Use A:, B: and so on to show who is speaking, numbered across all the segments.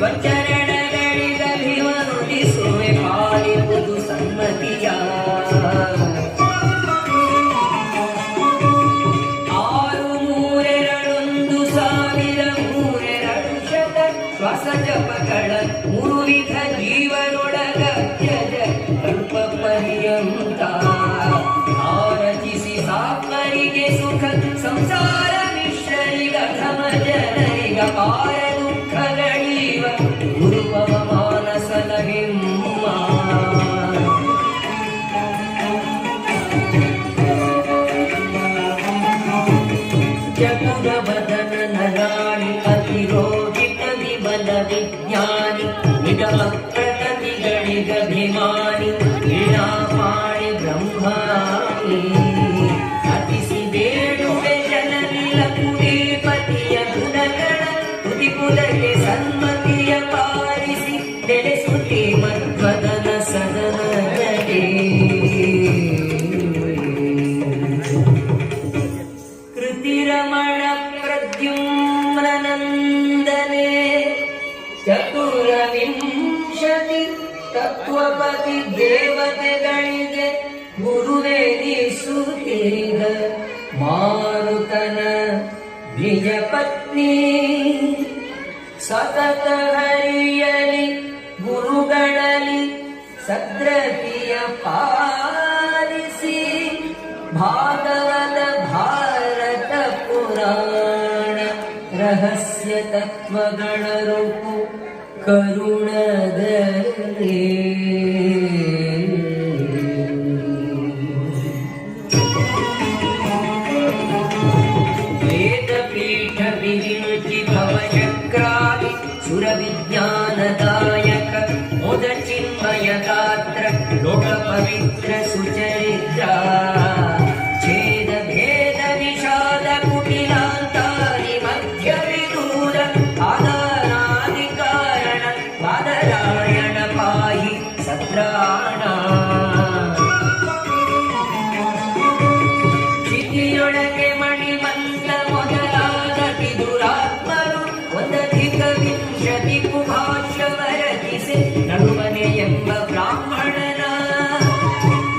A: ಸ್ವಚರಣಗಳಿಗಭಿವನುಡಿಸುವೆ ಪಾಲಿಪುದು ಸನ್ಮತಿಯ ಶ್ವಾಸ ಜಪಗಳ ಮೂರು ವಿಧ ಜೀವನೊಳಗತ್ಯಜ ಅಲ್ಪ ಪರ್ಯಂತ ಆರಚಿಸಿ ಸಾತ್ಮರಿಗೆ ಸುಖ ಸಂಸಾರ ಮಿಶ್ರರಿಗ ಧಮ ಜನರಿಗ ಪಾರ ದುಃಖಗಳೀವ ಗುರುಪವ ಮಾನಸನ ಹಿಮ್ಮ ಚತುರ ಬದನ ನಗಾಳಿ ಅತಿರೋಗಿ ವಿಜ್ಞಾನಿ ನಿಗಮ ಪ್ರಕೃತಿಗಳಿಗಭಿಮಾನಿ ಇಳಾಪಾಣಿ ಬ್ರಹ್ಮಾನಿ ಅತಿಸಿ ಬೇಡುವೆ ಜನನಿಲ ಕುಡಿಪತಿಯ ಗುಣಗಳ ತುದಿಪುದಕ್ಕೆ ಸನ್ಮತಿಯ ಪಾಲಿಸಿ ನೆಲೆಸುತ್ತಿ ಮಧ್ವದನ ಸದನಗೆ ಕೃತಿರಮಣ ಪ್ರದ್ಯುಮ್ನನಂದನೆ ಚತುರವಿಂಶತಿ ತತ್ವಪತಿ ದೇವತೆಗಳಿಗೆ ಗುರುವೆನಿಸುತ್ತೀಗ ಮಾರುತನ ನಿಜ ಪತ್ನಿ ಸತತ ಹರಿಯಲಿ ಗುರುಗಳಲ್ಲಿ ಸದ್ರತಿಯ ಪಾಲಿಸಿ ಭಾಗವತ ಭಾರತ ಪುರಾಣ ರಹಸ್ಯ ತತ್ವಗಳ ರೂಪು ಕರುಣದಲ್ಲಿ ವೇದಪೀಠ ವಿರಿಂಚಿ ಭವಚಕ್ರಾದಿ ಸುರವಿಜ್ಞಾನದಾಯಕ ಮೋದ ಚಿನ್ಮಯ ಗಾತ್ರ ಲೋಕ ಪವಿತ್ರ ಸುಚರಿತ್ರ ಛೇದ ಭೇದ ವಿಷಾದ ಕುಟಿಲಾಂತಾರಿ ಮಧ್ಯ ವಿದೂರ ಆಧಾರಾದಿ ಕಾರಣ ಬಾದರಾಯಣ ಪಾಹಿ ಸತ್ರಾಣ ಚಿತಿಯೊಳಗೆ ಮಣಿಮಂತ ಮೊದಲಾದ ದುರಾತ್ಮರು ಒಂದಧಿಕ ವಿಂಶತಿ ಕುಭಾಷ್ಯವ ರಚಿಸಿ ನಡುವನೆ ಎಂಬ ಬ್ರಾಹ್ಮಣನ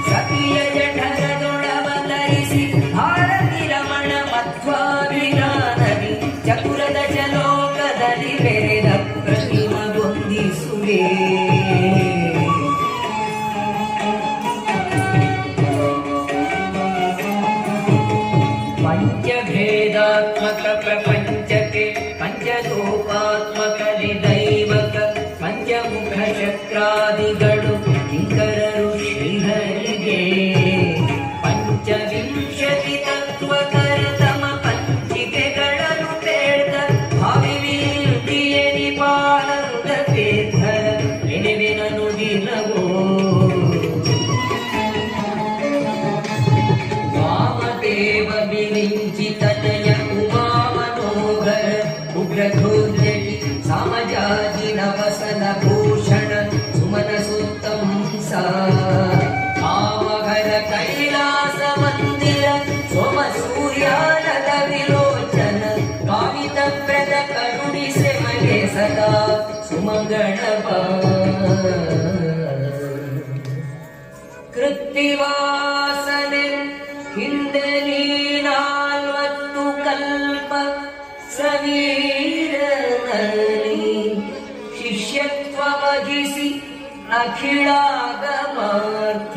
A: ಸತಿಯ ಜಠರದೊಳವತರಿಸಿ ಭಾರತಿ ರಮಣ ಮಧ್ವಾಭಿಧಾನದಿ ಚತುರದ ಚಲೋಕದಲ್ಲಿ ಬೆರೆದ ಪ್ರತಿಮಗೊಂದಿಸುವೆ ಪಂಚಭೇದಾತ್ಮಕ ಪ್ರಪಂಚಕ್ಕೆ ಪಂಚರೂಪಾತ್ಮಕ ನಿದೈವಕ ಪಂಚಮುಖ ಚಕ್ರಾದಿಗಳು ಕಿಂಕರರು ಶ್ರೀಹರಿಗೆ ಪಂಚವಿಂಶತಿ ತತ್ವಕರತಮ ಪಂಚಿಕೆಗಳನ್ನು ಬೇಡ ಭಾವಿವಿಂದಿಯನಿ ಪಾಲದ ತೀರ್ಥರ ನೆನೆವಿನ ನುಡಿನವೋ ವಾಮದೇವ ವಿರಿಂಚಿತನಯ ಉಮಾ ಮನೋಹರ ಉಗ್ರಧೂರ್ಯಟಿ ಸಾಮಜಾಜಿ ನವಸನ ಭೂಷಣ ಸುಮನ ಸುತ್ತಂ ಆವಘರ ಕೈಲಾಸ ಮಂದಿರ ಸೋಮ ಸೂರ್ಯಾನದ ವಿಲೋಚನ ಕಾಮಿತ ವ್ರತ ಕರುಣಿಸೆ ಮನೆ ಸದಾ ಸುಮಂಗಳವ ಕೃತ್ತಿವಾಸನೆ ಹಿಂದೆ ನೀನಾಲ್ವತ್ತು ಕಲ್ಪ ಸಮೀರನಲ್ಲಿ ಶಿಷ್ಯತ್ವ ವಹಿಸಿ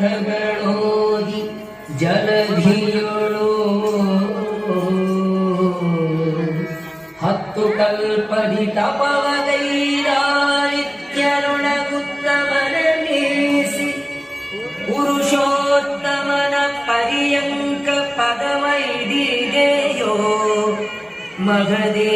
A: ಅಖಿಳಾಗಮಾರ್ಥಗಳೋದಿ ಜಲಧಿಯೊಳು 10 ಕಲ್ಪದಿ ತಪವಗೈರಾನಿತ್ಯರೊಳಗುತ್ತಮನೀಸಿ ಪುರುಷೋತ್ತಮನ ಪರ್ಯಂಕ ಪದವೈದಿದೆಯೋ ಮಗದೇ